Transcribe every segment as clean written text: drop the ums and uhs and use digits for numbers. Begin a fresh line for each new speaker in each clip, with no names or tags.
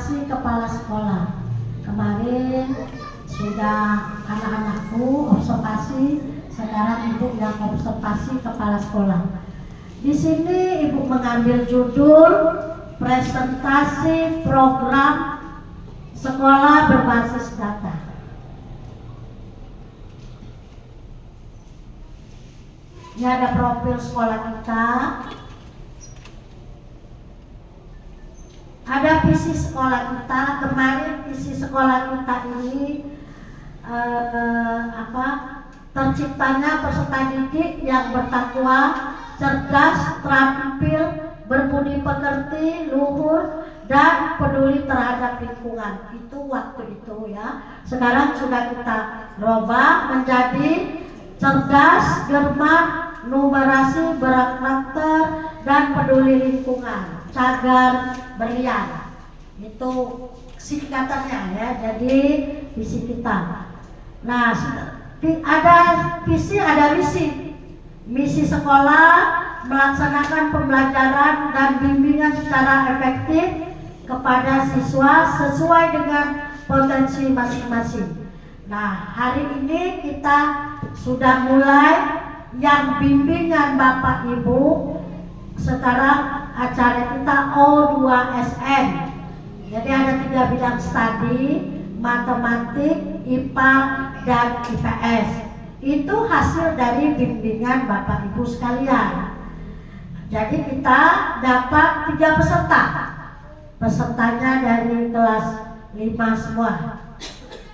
observasi kepala sekolah. Kemarin sudah anak-anakku observasi, sekarang ibu yang observasi kepala sekolah. Di sini ibu mengambil judul presentasi program sekolah berbasis data. Ini ada profil sekolah kita, ada visi sekolah kita. Kemarin visi sekolah kita ini terciptanya peserta didik yang bertakwa, cerdas, terampil, berbudi pekerti, luhur, dan peduli terhadap lingkungan. Itu waktu itu ya. Sekarang sudah kita rubah menjadi cerdas, cermat, numerasi, berkarakter, dan peduli lingkungan, cagar berlian. Itu singkatannya ya. Jadi visi kita. Nah, ada visi, ada misi. Misi sekolah melaksanakan pembelajaran dan bimbingan secara efektif kepada siswa sesuai dengan potensi masing-masing. Nah, hari ini kita sudah mulai yang bimbingan Bapak Ibu. Sekarang acara kita O2SN. Jadi ada 3 bidang studi, matematik, IPA, dan IPS. Itu hasil dari bimbingan Bapak Ibu sekalian. Jadi kita dapat 3 peserta. Pesertanya dari kelas 5 semua.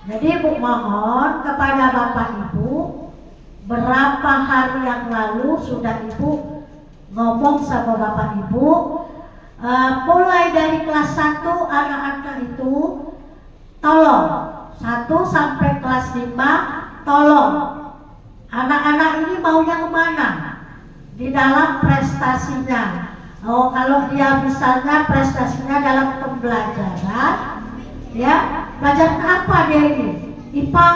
Jadi Ibu mohon kepada Bapak Ibu, berapa hari yang lalu sudah Ibu ngomong sama Bapak Ibu, mulai dari kelas 1 anak-anak itu tolong 1 sampai kelas 5 tolong anak-anak ini maunya kemana di dalam prestasinya. Oh, kalau dia misalnya prestasinya dalam pembelajaran, ya belajar apa dia ini? IPA,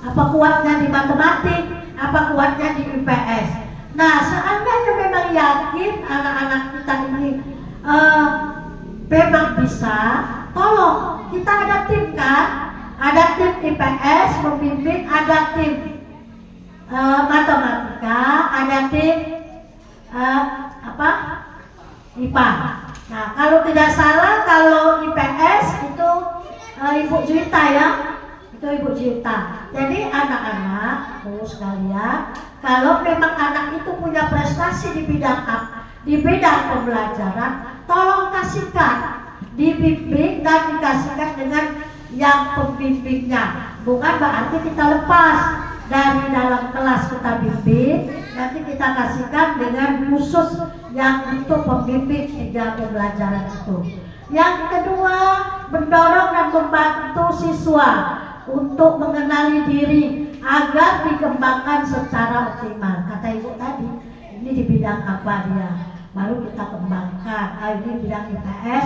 apa kuatnya di matematik, apa kuatnya di IPS. Nah, seandainya memang yakin anak-anak kita ini memang bisa, tolong kita ada tim kan, ada tim IPS membimbing, ada tim matematika, ada tim IPA. Nah, kalau tidak salah, kalau IPS itu Ibu Juwita ya, itu Ibu Juwita. Jadi anak-anak sekalian, kalau memang anak itu punya prestasi di bidang pembelajaran, tolong kasihkan, dibimbing dan dikasihkan dengan yang pembimbingnya. Bukan berarti kita lepas dari dalam kelas kita bimbing, nanti kita kasihkan dengan khusus yang untuk pembimbing 3 pembelajaran itu. Yang kedua, mendorong dan membantu siswa untuk mengenali diri agar dikembangkan secara optimal. Kata Ibu tadi, ini di bidang apa dia, baru kita kembangkan. Ini bidang IPS,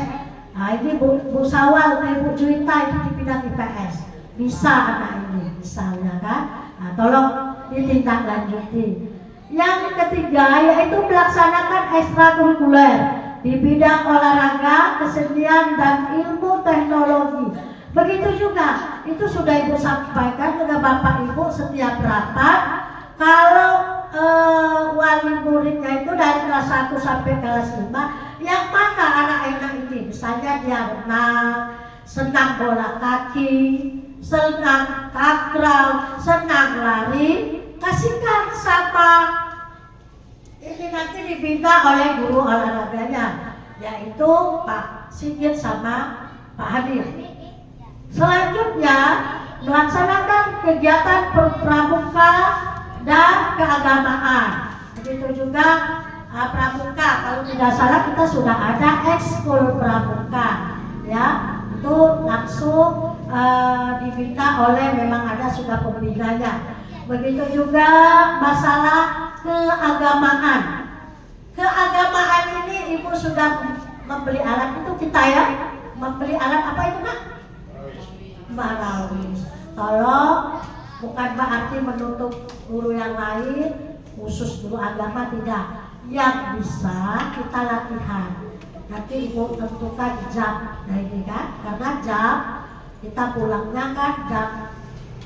ini Bu Sawal, Ibu Juwita itu di bidang IPS. Bisa anak ini, misalnya kan. Nah, tolong ditindaklanjuti. Yang ketiga yaitu melaksanakan ekstrakurikuler di bidang olahraga, kesenian, dan ilmu teknologi. Begitu juga, itu sudah Ibu sampaikan ke Bapak Ibu setiap rapat. Kalau wali muridnya itu dari kelas 1 sampai kelas 5, yang mana anak-anak ini, misalnya dia renang, senang bola kaki, senang takraw, senang lari, kasihkan sama ini nanti dibina oleh guru olahraganya, yaitu Pak Sigit sama Pak Hadir. Selanjutnya melaksanakan kegiatan pramuka dan keagamaan. Begitu juga pramuka, kalau tidak salah kita sudah ada ekskul pramuka, ya itu langsung dibina oleh, memang ada sudah pembinanya. Begitu juga masalah keagamaan. Keagamaan ini Ibu sudah membeli alat itu kita ya, membeli alat apa itu Nak? Marawis. Tolong, bukan berarti menutup guru yang lain, khusus guru agama tidak. Yang bisa kita latihan. nanti ibu tentukan jam. Nah ini kan, karena jam kita pulangnya kan jam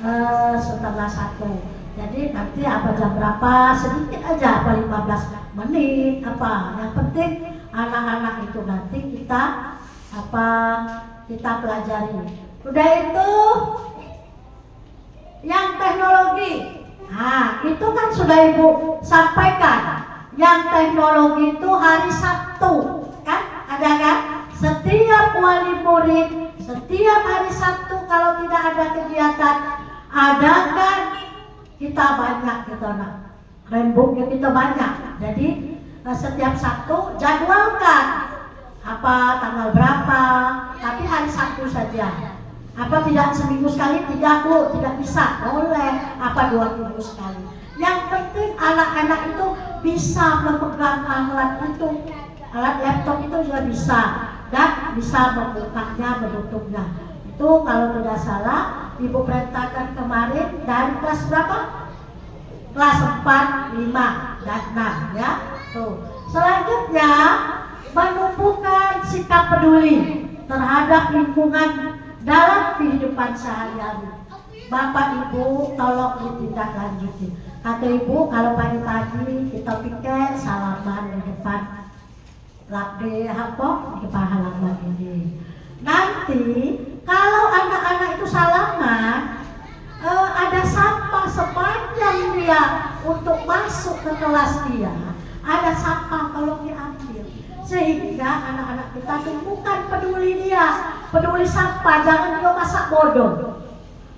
12:30. Jadi nanti apa jam berapa, sedikit aja, apa 15 menit apa. Yang penting anak-anak itu nanti kita pelajari. Udah itu yang teknologi. Nah, itu kan sudah ibu sampaikan. Yang teknologi itu hari Sabtu, kan? Ada kan? Setiap wali murid, setiap hari Sabtu kalau tidak ada kegiatan, adakan kita banyak gitu nak. Rembuknya kita banyak. Jadi setiap Sabtu jadwalkan apa tanggal berapa, tapi hari Sabtu saja. Apa tidak seminggu sekali? Tidak bu, tidak bisa. Boleh apa 2 minggu sekali. Yang penting anak-anak itu bisa memegang alat itu, alat laptop itu juga bisa, dan bisa membukanya, menutupnya. Itu kalau tidak salah ibu perintahkan kemarin dari kelas berapa? Kelas 4, 5, dan 6 ya. Tuh. Selanjutnya menumbuhkan sikap peduli terhadap lingkungan dalam kehidupan sehari-hari. Bapak Ibu tolong ditindaklanjuti. Kata Ibu kalau pagi-pagi kita pikir salaman di depan di depan halaman ini. Nanti kalau anak-anak itu salaman, ada sampah sepanjang dia untuk masuk ke kelas dia, ada sampah kalau diambil. Sehingga anak-anak kita tumbuhkan peduli dia, peduli sampah, jangan dia masak bodoh.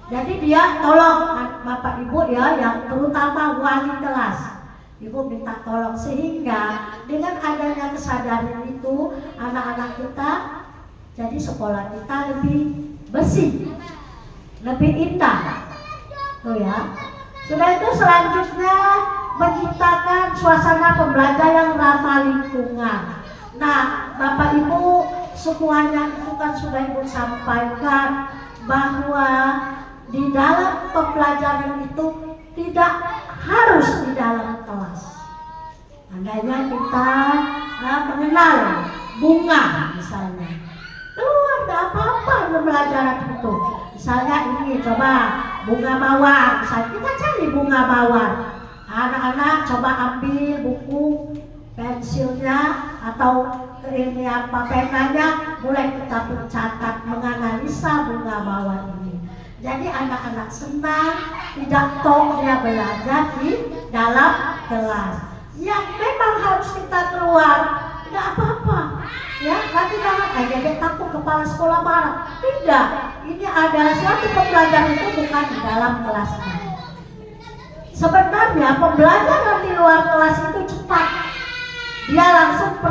Jadi dia tolong Bapak Ibu ya, yang terutama wali kelas, Ibu minta tolong sehingga dengan adanya kesadaran itu anak-anak kita jadi sekolah kita lebih bersih, lebih indah. Tuh ya. Sudah itu selanjutnya menciptakan suasana pembelajaran yang ramah lingkungan. Nah, Bapak Ibu semuanya itu kan sudah Ibu sampaikan bahwa di dalam pembelajaran itu tidak harus di dalam kelas. Andainya kita mengenal bunga misalnya, keluar tidak apa-apa pembelajaran itu. Misalnya ini coba bunga mawar, misalnya kita cari bunga mawar. Anak-anak coba ambil buku, pensilnya atau ini apa penanya, mulai kita mencatat, menganalisa bunga mawar ini. Jadi anak-anak senang, tidak toh dia belajar di dalam kelas. Yang memang harus kita keluar, tidak apa-apa. Ya, nanti jangan dia takut kepala sekolah marah. Tidak, ini adalah suatu pembelajaran itu bukan di dalam kelasnya. Sebenarnya pembelajaran di luar kelas itu cepat. Dia langsung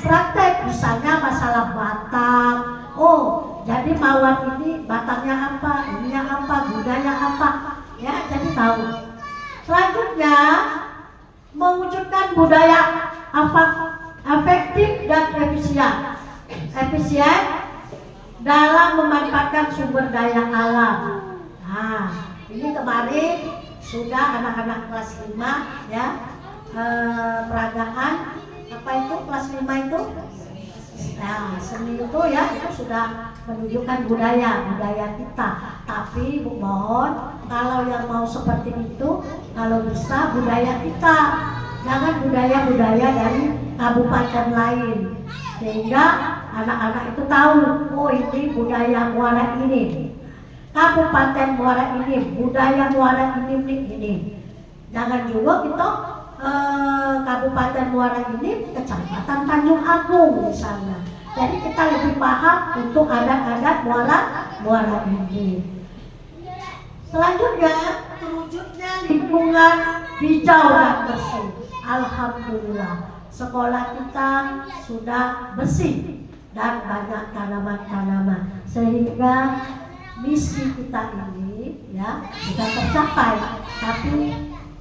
praktek, misalnya masalah batang. Oh, jadi mawar ini batangnya apa, ininya apa, gunanya apa. Ya, jadi tahu. Selanjutnya mewujudkan budaya efektif dan efisien dalam memanfaatkan sumber daya alam. Nah, ini kemarin sudah anak-anak kelas 5 ya, peragaan apa itu kelas 5 itu, nah seni itu ya, itu sudah menunjukkan budaya kita. Tapi Bu mohon kalau yang mau seperti itu, kalau bisa budaya kita, jangan budaya-budaya dari kabupaten lain, sehingga anak-anak itu tahu, oh ini budaya Muara ini, Kabupaten Muara ini, budaya Muara ini. Jangan juga kita Kabupaten Muara ini, Kecamatan Tanjung Agung misalnya. Jadi kita lebih paham untuk adat-adat Muara ini. Selanjutnya, terwujudnya lingkungan hijau dan bersih. Alhamdulillah, sekolah kita sudah bersih dan banyak tanaman-tanaman, sehingga misi kita ini ya sudah tercapai, tapi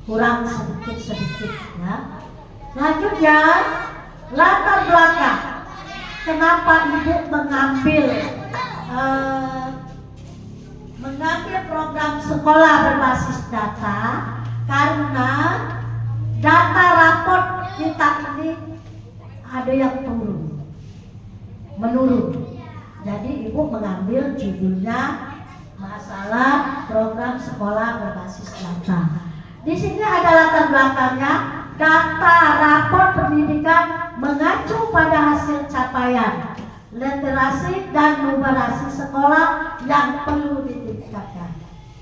kurang sedikit ya. Selanjutnya, latar belakang kenapa Ibu mengambil program sekolah berbasis data, karena data raport kita ini ada yang turun. menurun. Jadi ibu mengambil judulnya masalah program sekolah berbasis data. Di sini ada latar belakangnya, data rapor pendidikan mengacu pada hasil capaian literasi dan numerasi sekolah yang perlu ditingkatkan.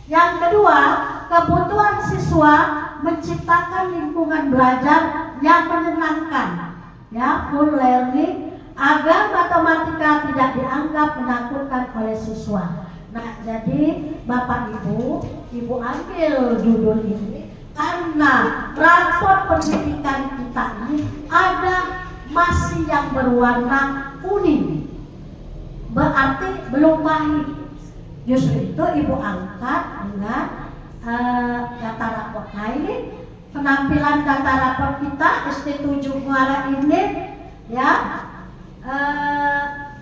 Yang kedua, kebutuhan siswa menciptakan lingkungan belajar yang menyenangkan, ya, full learning, agar matematika tidak dianggap menakutkan oleh siswa. Nah, jadi Bapak Ibu ambil judul ini karena rapor pendidikan kita ini ada masih yang berwarna kuning, berarti belum baik. Justru itu Ibu angkat dengan data rapor. Nah, ini penampilan data rapor kita SD 7 Muara ini, ya.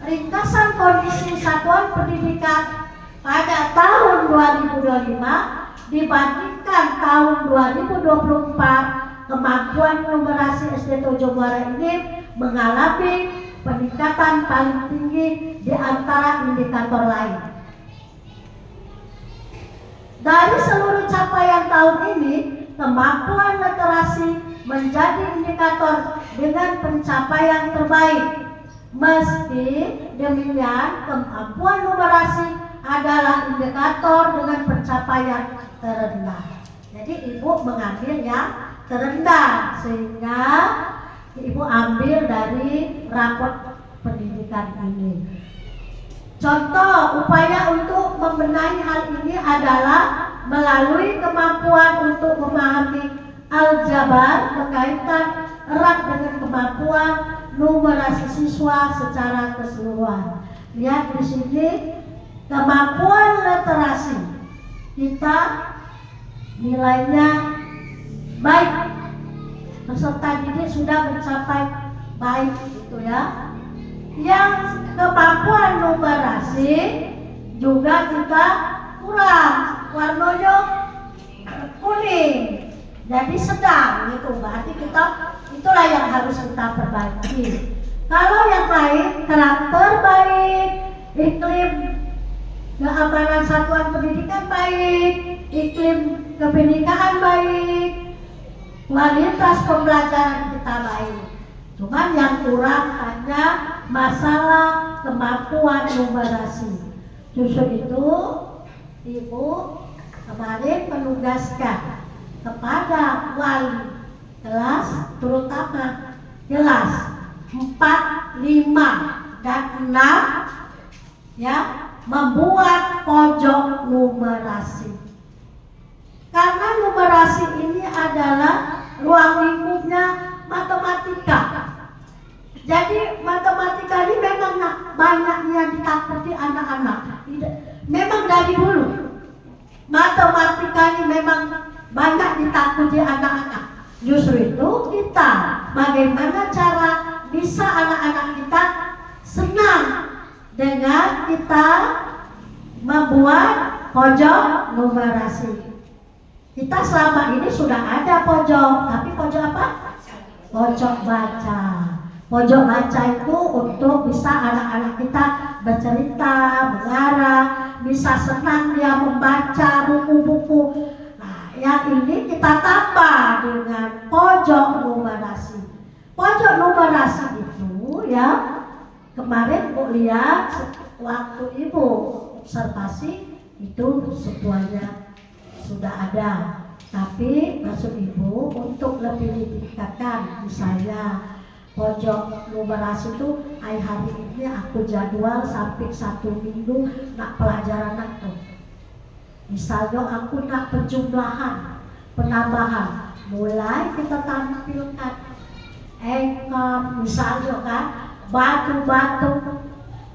Ringkasan kondisi satuan pendidikan pada tahun 2025 dibandingkan tahun 2024, kemampuan numerasi SD 7 Muara ini mengalami peningkatan paling tinggi di antara indikator lain. Dari seluruh capaian tahun ini, kemampuan literasi menjadi indikator dengan pencapaian terbaik. Meski demikian, kemampuan numerasi adalah indikator dengan pencapaian terendah. Jadi Ibu mengambil yang terendah, sehingga Ibu ambil dari rapor pendidikan ini. Contoh upaya untuk membenahi hal ini adalah melalui kemampuan untuk memahami aljabar berkaitan erat dengan kemampuan numerasi siswa secara keseluruhan. Lihat di sini, kemampuan literasi kita nilainya baik, peserta didik sudah mencapai baik, gitu ya. Yang kemampuan numerasi juga kita kurang, warnanya kuning, jadi sedang, gitu. Berarti kita itulah yang harus kita perbaiki. Kalau yang lain, karakter baik, iklim keamanan satuan pendidikan baik, iklim kebinekaan baik, kualitas pembelajaran kita baik. Cuman yang kurang hanya masalah kemampuan numerasi. Justru itu Ibu kemarin menugaskan kepada wali kelas, terutama kelas 4, 5, dan 6, ya, membuat pojok numerasi. Karena numerasi ini adalah ruang lingkupnya matematika. Jadi matematika ini memang banyaknya ditakuti anak-anak. Memang dari dulu matematika ini memang banyak ditakuti anak-anak. Justru itu kita bagaimana cara bisa anak-anak kita senang dengan kita membuat pojok numerasi. Kita selama ini sudah ada pojok, tapi pojok apa? Pojok baca. Pojok baca itu untuk bisa anak-anak kita bercerita, mengarang, bisa senang dia membaca buku-buku. Nah, yang ini kita tambah dengan pojok numerasi. Pojok numerasi itu, ya, kemarin Bu lihat waktu Ibu observasi itu semuanya sudah ada. Tapi maksud Ibu untuk lebih ditingkatkan, misalnya pojok numerasi itu hari ini aku jadwal sampai 1 minggu nak pelajaran aku. Misalnya aku nak penjumlahan, penambahan, mulai kita tampilkan engkau misalnya kan, batu-batu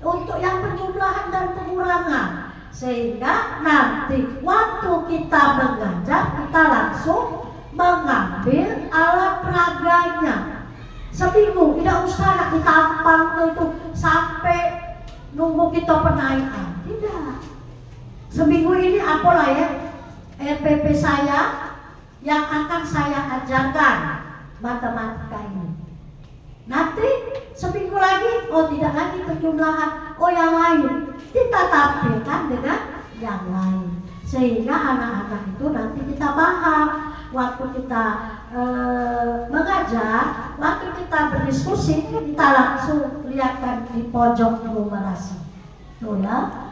untuk yang penjumlahan dan pengurangan, sehingga nanti waktu kita mengajar kita langsung mengambil alat peraganya. Seminggu, tidak usah nak ditampang itu sampai nunggu kita penaikan. Tidak. Seminggu ini apalah ya RPP saya yang akan saya ajarkan matematika ini. Nanti seminggu lagi, oh tidak lagi penjumlahan, oh yang lain. Kita tampilkan dengan yang lain. Sehingga anak-anak itu nanti kita paham. Waktu kita mengajar, waktu kita berdiskusi, kita langsung lihatkan di pojok numerasi. Tuh ya.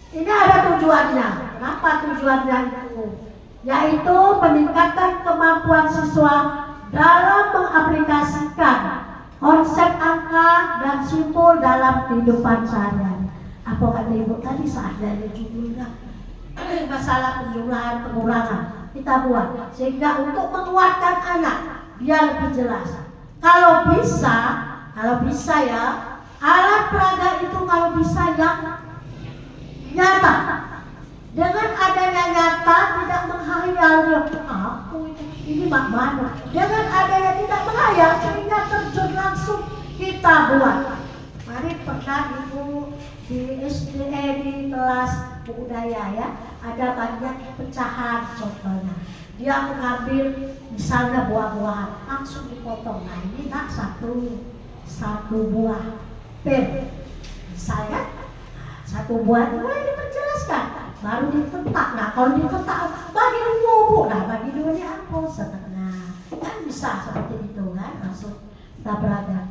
Ini ada tujuannya. Kenapa tujuannya itu? Yaitu meningkatkan kemampuan siswa dalam mengaplikasikan konsep angka dan simbol dalam kehidupan sehari-hari. Apa kata ibu tadi saat dari judulnya masalah penjumlahan pengurangan kita buat sehingga untuk menguatkan anak biar lebih jelas. Kalau bisa ya alat peraga itu kalau bisa yang nyata. Dengan adanya nyata tidak menghayal aku ini mana. Dengan adanya tidak menghayal sehingga terjun langsung kita buat. Mari pernah ibu di SDE di kelas budaya ya ada banyak pecahan contohnya. Dia mengambil misalnya buah-buahan langsung dipotong. Nah ini nak satu buah pir misalnya satu buah mulai diperjelaskan baru ditentak. Nah kalau ditentak bagi bubuk, nah bagi duanya apa setengah kan bisa seperti itu kan langsung kita beragam.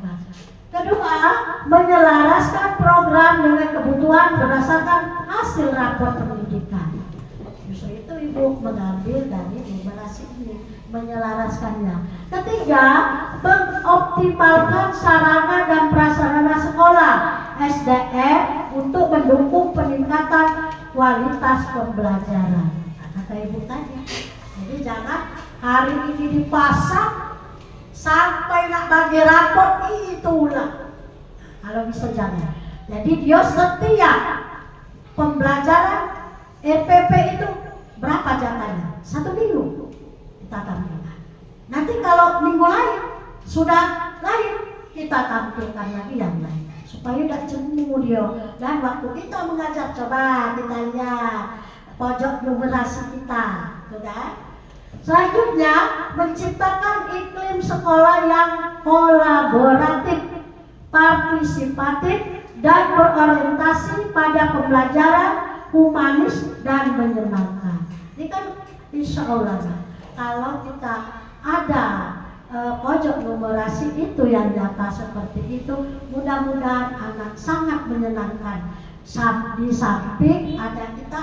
Kedua, menyelaraskan program dengan kebutuhan berdasarkan hasil rapor pendidikan. Justru itu ibu mengambil dari numerasi ini, menyelaraskannya. Ketiga, mengoptimalkan sarana dan prasarana sekolah SDM untuk mendukung peningkatan kualitas pembelajaran. Kata ibu tadi. Jadi jangan hari ini dipasang sampai nak bagi rapor itulah. Kalau bisa jangan. Jadi dia setiap pembelajaran RPP itu berapa jatahnya? 1 minggu kita tampilkan. Nanti kalau minggu lain sudah lain kita tampilkan lagi yang lain supaya tidak jenuh dia. Dan waktu kita mengajar coba kita lihat pojok numerasi kita, sudah. Selanjutnya, menciptakan iklim sekolah yang kolaboratif, partisipatif, dan berorientasi pada pembelajaran humanis dan menyenangkan. Ini kan insya Allah kalau kita ada pojok numerasi itu yang nyata seperti itu, mudah-mudahan anak sangat menyenangkan. Di samping ada kita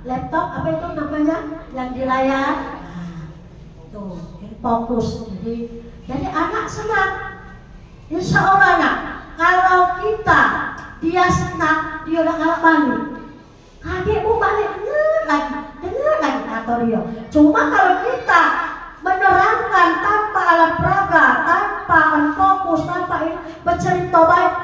laptop itu namanya yang di layar. Tuh, fokus. Jadi anak senang. Insya Allah nak, kalau kita dia senang, dia udah galak balik. Adikmu balik dengar lagi kata dia. Cuma kalau kita menerangkan tanpa alat peraga, tanpa fokus, tanpa ini bercerita baik,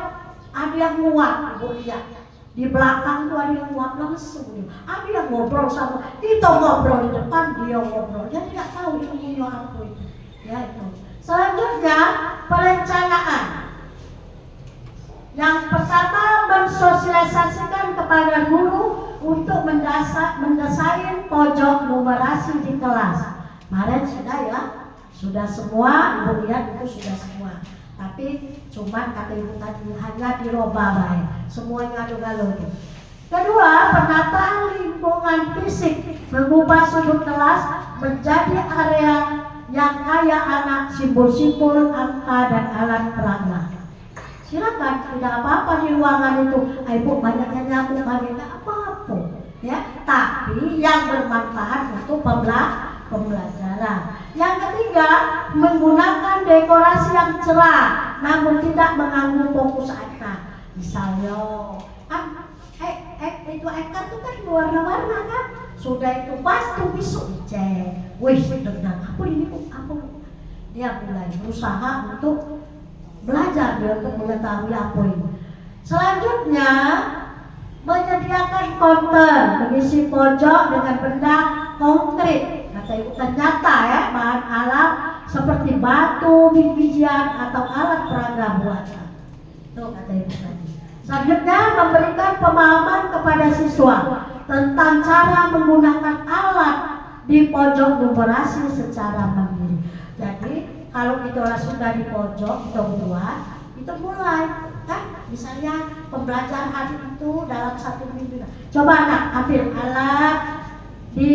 ada yang muat, ibu lihat. Di belakang tuh ada yang nguap langsung. Ada yang ngobrol sama kita, ngobrol di depan dia ngobrol. Dia tidak tahu ilmunya apa itu. Ya itu. Selanjutnya perencanaan. Yang pertama mensosialisasikan kepada guru untuk mendesain pojok numerasi di kelas. Kemarin sudah ya, sudah semua. Ibu lihat itu sudah semua. Tapi cuman kata ibu tadi hanya dirubah baik, semuanya galau itu. Kedua, penataan lingkungan fisik, mengubah sudut kelas menjadi area yang kaya anak simbol-simbol, angka dan alat peraga. Silakan, tidak apa-apa di ruangan itu. Ibu banyaknya nyamuk bagi tidak apa-apa, ya. Tapi yang bermanfaat untuk pembelajaran. Yang ketiga, menggunakan dekorasi yang cerah namun tidak mengganggu fokus anak. Misalnya, itu ekor itu kan warna-warna kan. Sudah itu pasti besok dicek. Wih, dengan apa ini apa? Dia mulai berusaha untuk belajar dia untuk mengetahui apa ini. Selanjutnya, menyediakan konten mengisi pojok dengan benda konkret. Kata ibu ternyata ya bahan alam seperti batu, bijian atau alat peraga buatan. Itu kata ibu tadi. Selanjutnya memberikan pemahaman kepada siswa tentang cara menggunakan alat di pojok numerasi secara mandiri. Jadi kalau kita sudah di pojok kita buat untuk mulai kan, misalnya pembelajaran hari itu dalam 1 minggu. Coba anak ambil alat di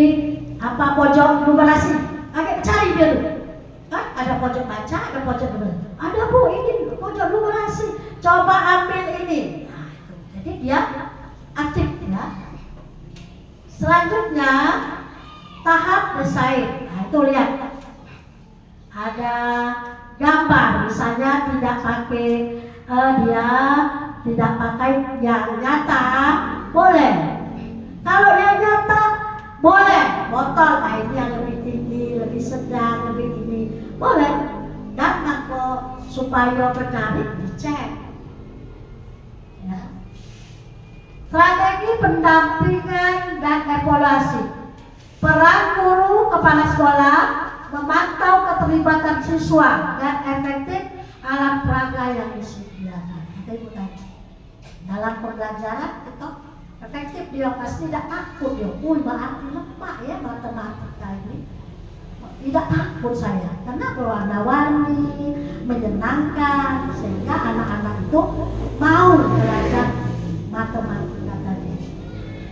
pojok numerasi, agak cari dulu kan, ada pojok baca, ada pojok numerasi, ada Bu ini pojok numerasi, coba ambil ini. Nah, itu. Jadi dia aktif ya. Selanjutnya tahap desain. Nah, itu lihat ada gambar, misalnya tidak pakai dia tidak pakai yang nyata, boleh. Kalau yang nyata boleh, botol ini yang lebih tinggi, lebih sedang, lebih ini boleh. Dan kalau supaya benar dicek ya. Strategi pendampingan dan evaluasi. Peran guru kepala sekolah memantau keterlibatan siswa dan efektif alat peraga yang disediakan. Kata Ibu tadi, dalam pembelajaran itu efektif, dia pasti tidak takut dia. Berarti lemah ya matematika ini. Tidak takut saya, karena berwarna-warni, menyenangkan, sehingga anak-anak itu mau belajar matematika tadi.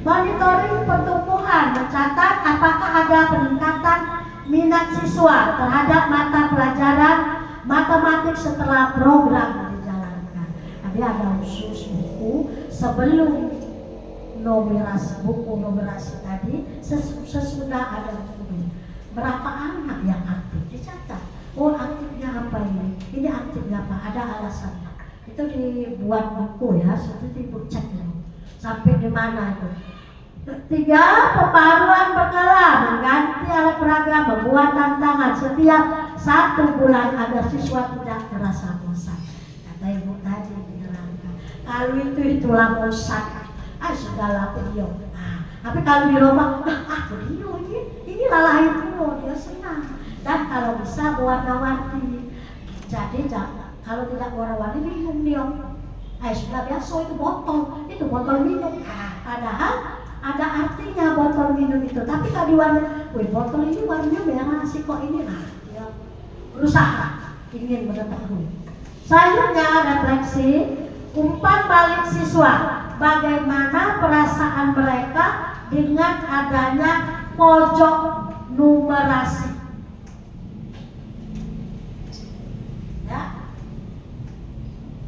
Monitoring pertumbuhan, mencatat apakah ada peningkatan minat siswa terhadap mata pelajaran matematik setelah program dijalankan. Jadi ada khusus buku sebelum buku numerasi tadi, sesudah ada buku. Berapa anak yang aktif dicatat. Oh, aktifnya apa ini aktifnya apa, ada alasannya. Itu dibuat buku ya, seperti Ibu cek dulu sampai di mana itu. 3. Pembaruan berkala, mengganti alat peraga, membuat tantangan setiap 1 bulan agar siswa tidak merasa bosan. Kata Ibu tadi diterangkan, kalau itulah bosan, segala video. Tapi kalau di rumah, video ini lalahin dulu, dia senang. Dan kalau bisa warna-warni. Jadi kalau tidak warna-warni minum dia. Sudah biasa itu botol minum. Padahal ada artinya botol minum itu. Tapi kalau diwarna, botol ini warnanya merah sih kok ini. Dia berusaha ingin mengetahui. Selanjutnya refleksi, umpan balik siswa. Bagaimana perasaan mereka dengan adanya pojok numerasi ya.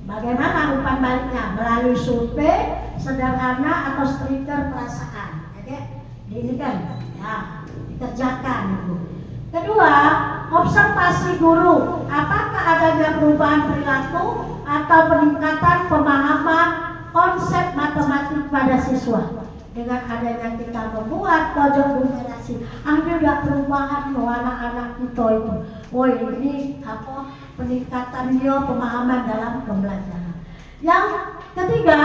Bagaimana umpan baliknya? Melalui survei sederhana atau stiker perasaan. Oke, ini kan ya, dikerjakan itu. Kedua, observasi guru. Apakah adanya perubahan perilaku atau peningkatan pemahaman konsep matematik pada siswa? Dengan adanya kita membuat pojok numerasi, ada perubahan anak-anak kita itu. Ini peningkatan dia pemahaman dalam pembelajaran. Yang ketiga,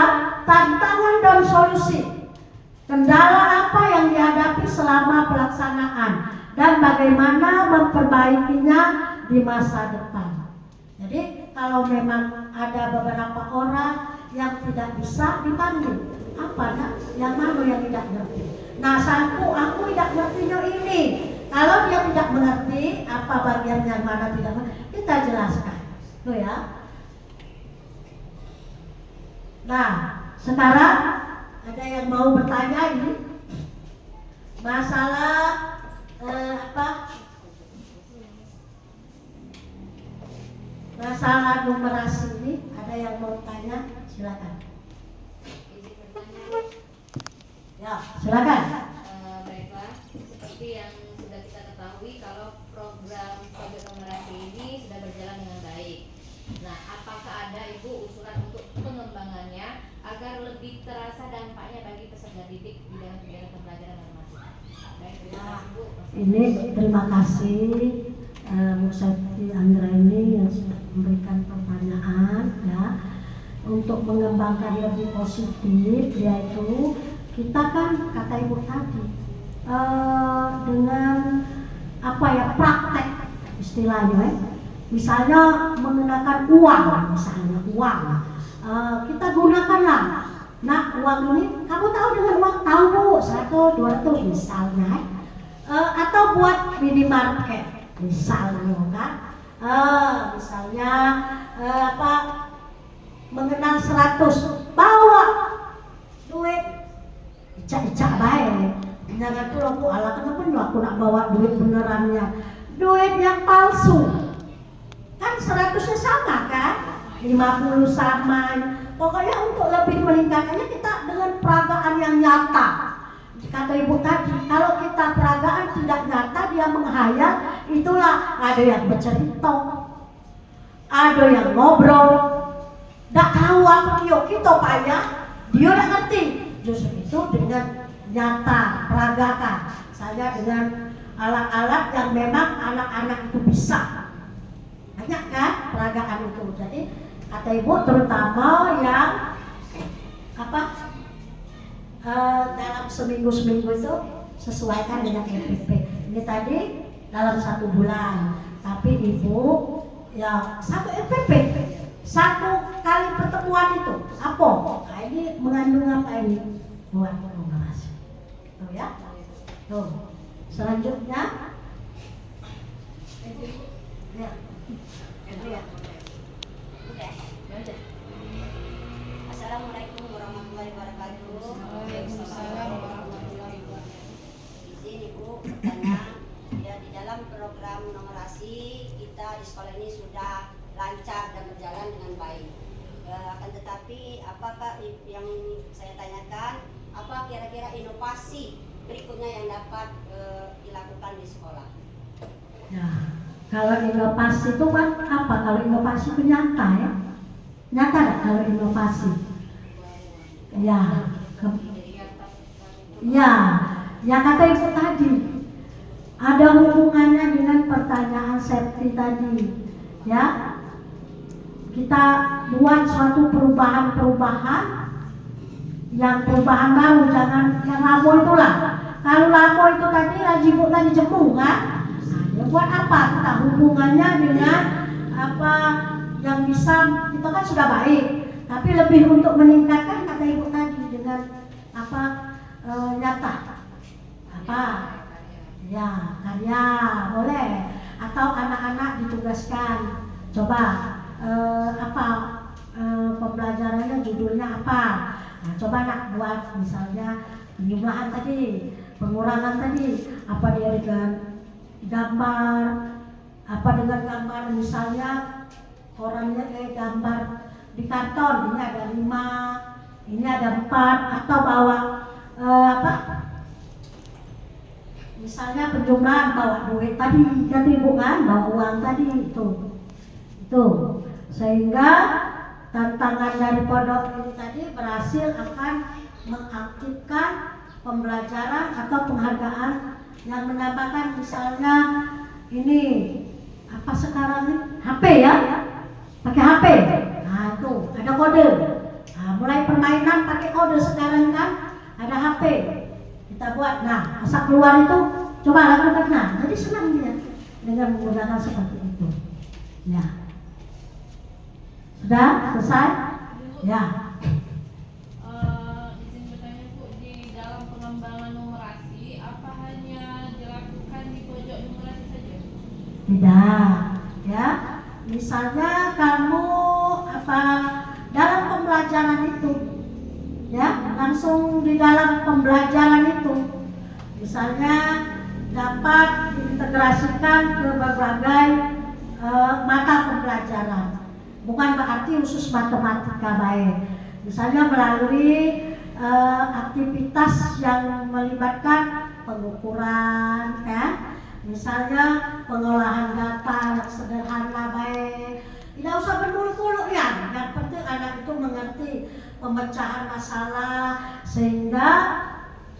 tantangan dan solusi. Kendala apa yang dihadapi selama pelaksanaan dan bagaimana memperbaikinya di masa depan. Jadi kalau memang ada beberapa orang yang tidak bisa dipanggil, yang mana yang tidak ngerti. Nah, aku tidak ngertinya ini. Kalau dia tidak mengerti apa bagian yang mana tidak mengerti, kita jelaskan. Tuh ya. Nah, sekarang ada yang mau bertanya ini masalah masalah numerasi ini. Ada yang mau tanya, silakan. Ya, silakan.
Baiklah, seperti yang sudah kita ketahui, kalau program pojok numerasi ini sudah berjalan dengan baik. Nah, apakah ada Ibu usulan untuk pengembangannya agar lebih terasa dampaknya bagi peserta didik di dalam kegiatan pembelajaran matematika? Baik, terima kasih Bu.
Ini terima kasih Bu Septi Anggra ini yang sudah memberikan pertanyaan ya, untuk mengembangkan lebih positif, yaitu kita kan kata Ibu tadi dengan praktek istilahnya, misalnya menggunakan uang, kita gunakanlah. Nah, uang ini kamu tahu dengan uang, tahu Bu, 100, 200 misalnya, atau buat minimarket misalnya kan, misalnya mengenal 100, bawa duit icak-icak baik. Jangan tuh aku ala kenapa nih aku nak bawa duit benerannya, duit yang palsu. Kan 100-nya sama kan, 50 sama. Pokoknya untuk lebih meningkatkannya kita dengan peragaan yang nyata. Kata ibu tadi, kalau kita peragaan tidak nyata, dia menghayal, itulah ada yang bercerita, ada yang ngobrol, tidak tahu apa kita payah, dia tidak ngerti. Justru itu dengan nyata, peragakan. Saya dengan alat-alat yang memang anak-anak itu bisa. Banyak kan peragaan itu. Jadi kata ibu terutama yang dalam seminggu itu sesuaikan dengan EPP. Ini tadi dalam 1 bulan. Tapi ibu ya 1 EPP, 1 kali pertemuan itu apa? Nah, ini mengandung apa ini? Buat numerasi. Tuh ya. Tuh. Selanjutnya ya.
Assalamualaikum warahmatullahi wabarakatuh.
Waalaikumsalam warahmatullahi wabarakatuh.
Di sini Bu bertanya, ya di dalam program numerasi kita di sekolah ini sudah lancar dan berjalan dengan baik. Akan tetapi apakah yang saya tanyakan, apa kira-kira inovasi berikutnya yang dapat dilakukan di sekolah?
Ya, kalau inovasi itu kan apa? Kalau inovasi itu nyata ya. Nyata nggak kalau inovasi? Ya, ya kata ibu tadi, ada hubungannya dengan pertanyaan Septi tadi, ya. Kita buat suatu perubahan-perubahan, yang perubahan baru, jangan yang lama itulah. Kalau lama itu tadi ibu tadi jemu kan? Nah, buat apa? Kita hubungannya dengan apa yang bisa, kita kan sudah baik, tapi lebih untuk meningkatkan kata ibu tadi dengan apa nyata, apa ya karya boleh, atau anak-anak ditugaskan coba pembelajarannya judulnya apa, nah, coba nak buat misalnya penjumlahan tadi, pengurangan tadi, apa dia dengan gambar, apa dengan gambar misalnya orangnya gambar di karton, ini ada 5, ini ada 4, atau bawa misalnya penjumlahan bawa duit tadi, jadi bukan bawa uang tadi itu, sehingga tantangan dari pondok ini tadi berhasil akan mengaktifkan pembelajaran atau penghargaan yang menambahkan misalnya ini apa sekarang ini HP ya, pakai HP, nah itu ada kode, nah, mulai permainan pakai kode sekarang kan ada HP kita buat, nah masa keluar itu coba lakukan, nah jadi senang dia dengan menggunakan seperti itu ya. Sudah selesai ya.
Izin bertanya Bu, di dalam pengembangan numerasi apa hanya dilakukan di pojok numerasi saja?
Tidak ya, misalnya kamu dalam pembelajaran itu ya, langsung di dalam pembelajaran itu misalnya dapat diintegrasikan ke berbagai mata pembelajaran, bukan berarti khusus matematika baik, misalnya melalui aktivitas yang melibatkan pengukuran kan, misalnya pengolahan data yang sederhana baik, tidak usah bermuluk-muluk ya, yang penting anak itu mengerti pemecahan masalah sehingga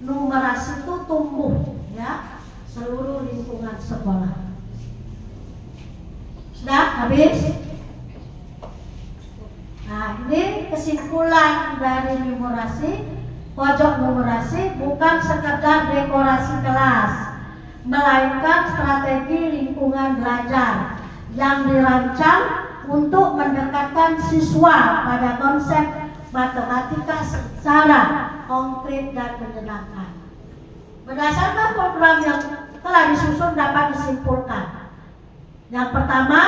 numerasi itu tumbuh ya seluruh lingkungan sekolah. Sudah habis? Nah, ini kesimpulan dari numerasi. Pojok numerasi bukan sekedar dekorasi kelas, melainkan strategi lingkungan belajar yang dirancang untuk mendekatkan siswa pada konsep matematika secara konkret dan menyenangkan. Berdasarkan program yang telah disusun dapat disimpulkan. Yang pertama,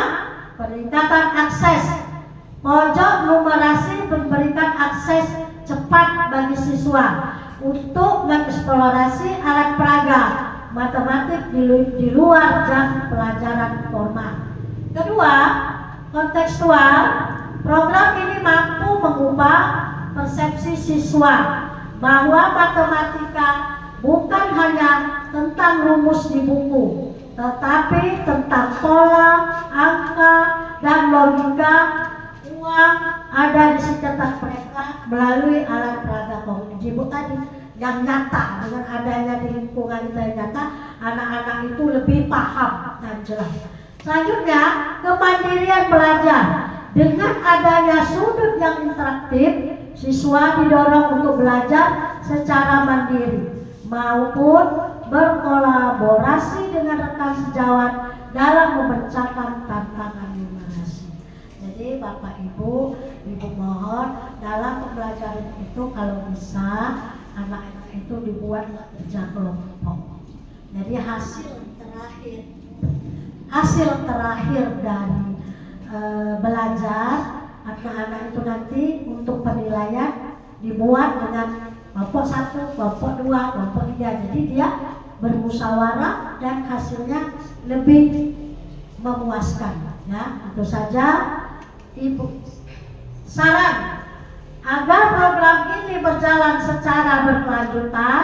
peningkatan akses Pojok numerasi memberikan akses cepat bagi siswa untuk mengeksplorasi alat peraga matematik di luar jam pelajaran formal. Kedua, kontekstual. Program ini mampu mengubah persepsi siswa bahwa matematika bukan hanya tentang rumus di buku, tetapi tentang pola, angka, dan logika uang ada di sekitar mereka melalui alat peraga kognitif tadi yang nyata. Dengan adanya di lingkungan kita yang nyata, anak-anak itu lebih paham dan jelas. Selanjutnya, kemandirian belajar. Dengan adanya sudut yang interaktif, siswa didorong untuk belajar secara mandiri maupun berkolaborasi dengan rekan sejawat dalam memecahkan tantangan numerasi. Jadi Bapak Ibu mohon dalam pembelajaran itu kalau bisa anak-anak itu dibuat kerja kelompok. Jadi hasil terakhir dari belajar anak-anak itu nanti untuk penilaian dibuat dengan kelompok 1, kelompok 2, kelompok 3. Jadi dia bermusyawarah dan hasilnya lebih memuaskan. Ya, itu saja Ibu. Saran agar program ini berjalan secara berkelanjutan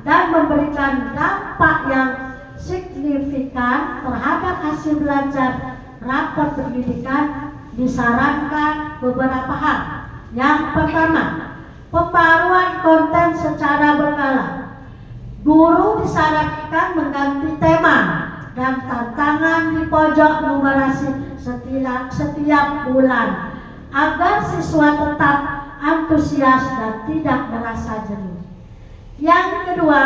dan memberikan dampak yang signifikan terhadap hasil belajar rapor pendidikan, disarankan beberapa hal. Yang pertama, pembaruan konten secara berkala. Guru disarankan mengganti tema dan tantangan di pojok numerasi setiap bulan agar siswa tetap antusias dan tidak merasa jenuh. Yang kedua,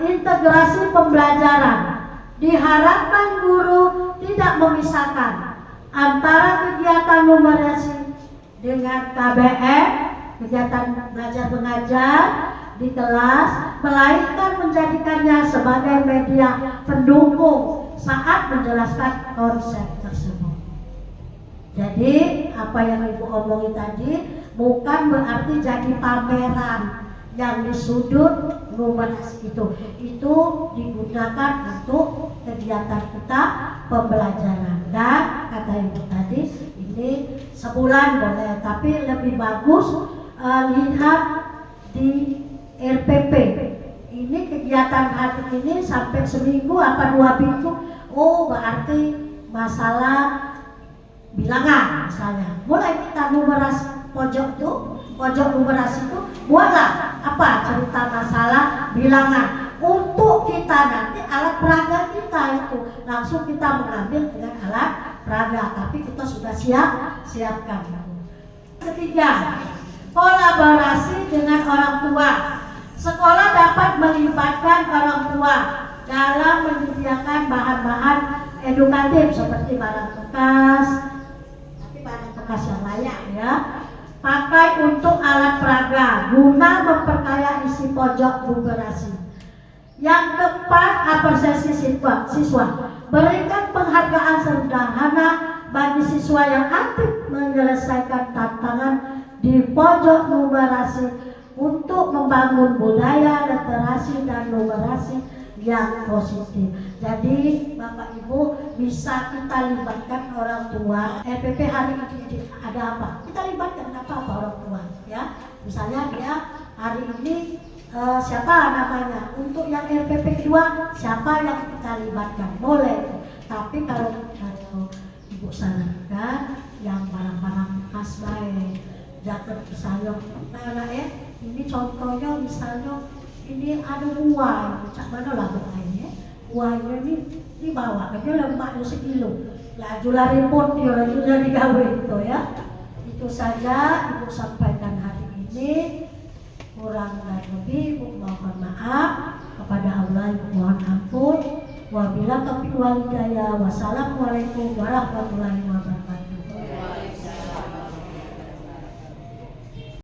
integrasi pembelajaran. Diharapkan guru tidak memisahkan antara kegiatan numerasi dengan KBM, kegiatan belajar mengajar di kelas, melainkan menjadikannya sebagai media pendukung saat menjelaskan konsep tersebut. Jadi apa yang Ibu omongin tadi bukan berarti jadi pameran yang di sudut numerasi itu digunakan untuk kegiatan kita pembelajaran. Dan kata Ibu tadi ini sebulan boleh, tapi lebih bagus lihat di RPP. Ini kegiatan hari ini sampai seminggu apa 2 minggu. Oh berarti masalah bilangan misalnya. Mulai kita numerasi pojok numerasi itu buatlah apa cerita masalah bilangan untuk kita nanti alat peraga kita itu langsung kita mengambil dengan alat peraga, tapi kita sudah siapkan. Ketiga, kolaborasi dengan orang tua. Sekolah dapat melibatkan orang tua dalam menyediakan bahan-bahan edukatif seperti barang bekas, tapi barang bekas yang layak ya. Pakai untuk alat peraga guna memperkaya isi pojok numerasi. Yang keempat, apresiasi siswa. Berikan penghargaan sederhana bagi siswa yang aktif menyelesaikan tantangan di pojok numerasi untuk membangun budaya literasi dan numerasi yang positif. Jadi Bapak Ibu bisa kita libatkan orang tua. RPP hari ini ada apa? Kita libatkan apa orang tua ya. Misalnya dia hari ini siapa namanya? Untuk yang RPP kedua siapa yang kita libatkan? Boleh. Tapi kalau Ibu sarankan yang barang-barang bekas baik, jaket misalnya, nah ya, ini contohnya misalnya ini ada buah, cak mana lah buahnya? Buahnya ini dibawa, dia lemaknya sekilo. Laju lari pun dia lagi digawe itu ya. Itu saja Ibu sampaikan hari ini. Kurang dan lebih Ibu mohon maaf kepada Allah, Ibu mohon ampun. Wabillahi taufiq wal hidayah. Wassalamualaikum warahmatullahi wabarakatuh.